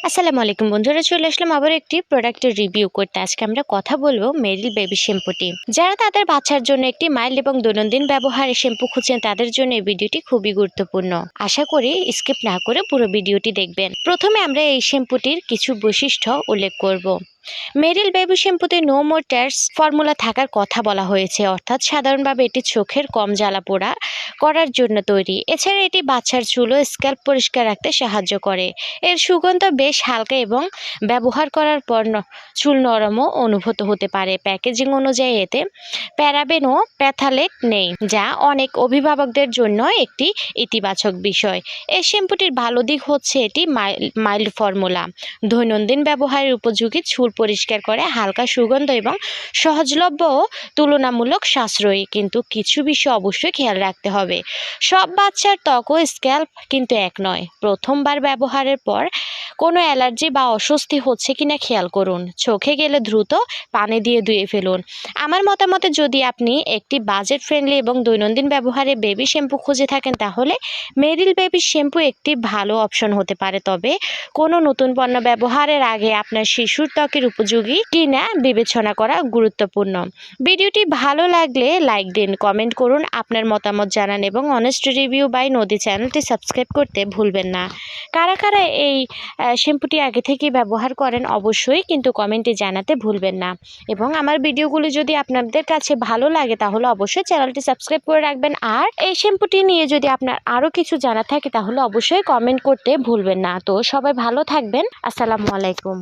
আসসালামু আলাইকুম বন্ধুরা, চলে আসলাম আবার একটি প্রোডাক্টের রিভিউ করতে। আজকে আমরা কথা বলবো মেরিল বেবি শ্যাম্পুটি। যারা তাদের বাচ্চার জন্য একটি মাইল্ড এবং দৈনন্দিন ব্যবহারে শ্যাম্পু খুঁজছেন তাদের জন্য এই ভিডিওটি খুবই গুরুত্বপূর্ণ। আশা করি স্কিপ না করে পুরো ভিডিওটি দেখবেন। প্রথমে আমরা এই শ্যাম্পুটির কিছু বৈশিষ্ট্য উল্লেখ করব। মেরিল বেবি শ্যাম্পুতে নো মোর টেয়ার্স ফর্মুলা থাকার কথা বলা হয়েছে, অর্থাৎ সাধারণভাবে এটি চোখের কম জ্বালা পোড়া করার জন্য তৈরি। এছাড়া এটি বাচ্চার চুল ও স্ক্যাল্প পরিষ্কার রাখতে সাহায্য করে। এর সুগন্ধ বেশ হালকা এবং ব্যবহার করার পর চুল নরমও অনুভূত হতে পারে। প্যাকেজিং অনুযায়ী এতে প্যারাবেন ও প্যাথালেট নেই, যা অনেক অভিভাবকদের জন্য একটি ইতিবাচক বিষয়। এই শ্যাম্পুটির ভালো দিক হচ্ছে এটি মাইল্ড ফর্মুলা, দৈনন্দিন ব্যবহারের উপযোগী, চুল পরিষ্কার করে, হালকা সুগন্ধ এবং সহজলভ্য ও তুলনামূলক সাশ্রয়ী। কিন্তু কিছু বিষয় অবশ্যই খেয়াল রাখতে হবে। সব বাচ্চার ত্বক ও স্ক্যাল্প কিন্তু এক নয়। প্রথমবার ব্যবহারের পর কোনো অ্যালার্জি বা অস্বস্তি হচ্ছে কিনা খেয়াল করুন। চোখে গেলে দ্রুত পানি দিয়ে ধুয়ে ফেলুন। আমার মতামতে যদি আপনি একটি বাজেট ফ্রেন্ডলি এবং দৈনন্দিন ব্যবহারে বেবি শ্যাম্পু খুঁজে থাকেন তাহলে মেরিল বেবি শ্যাম্পু একটি ভালো অপশন হতে পারে। তবে কোনো নতুন পণ্য ব্যবহারের আগে আপনার শিশুর ত্বকের উপযোগী কিনা বিবেচনা করা গুরুত্বপূর্ণ। ভিডিওটি ভালো লাগলে লাইক দিন, কমেন্ট করুন, আপনার মতামত জানান এবং অনেস্ট রিভিউ বাই নদী চ্যানেলটি সাবস্ক্রাইব করতে ভুলবেন না। কারা কারা এই শ্যাম্পুটি আগে থেকে ব্যবহার করেন অবশ্যই কিন্তু কমেন্টে জানাতে ভুলবেন না। এবং আমার ভিডিওগুলি যদি আপনাদের কাছে ভালো লাগে তাহলে অবশ্যই চ্যানেলটি সাবস্ক্রাইব করে রাখবেন। আর এই শ্যাম্পুটি নিয়ে যদি আপনার আরও কিছু জানা থাকে তাহলে অবশ্যই কমেন্ট করতে ভুলবেন না। তো সবাই ভালো থাকবেন। আসসালামু আলাইকুম।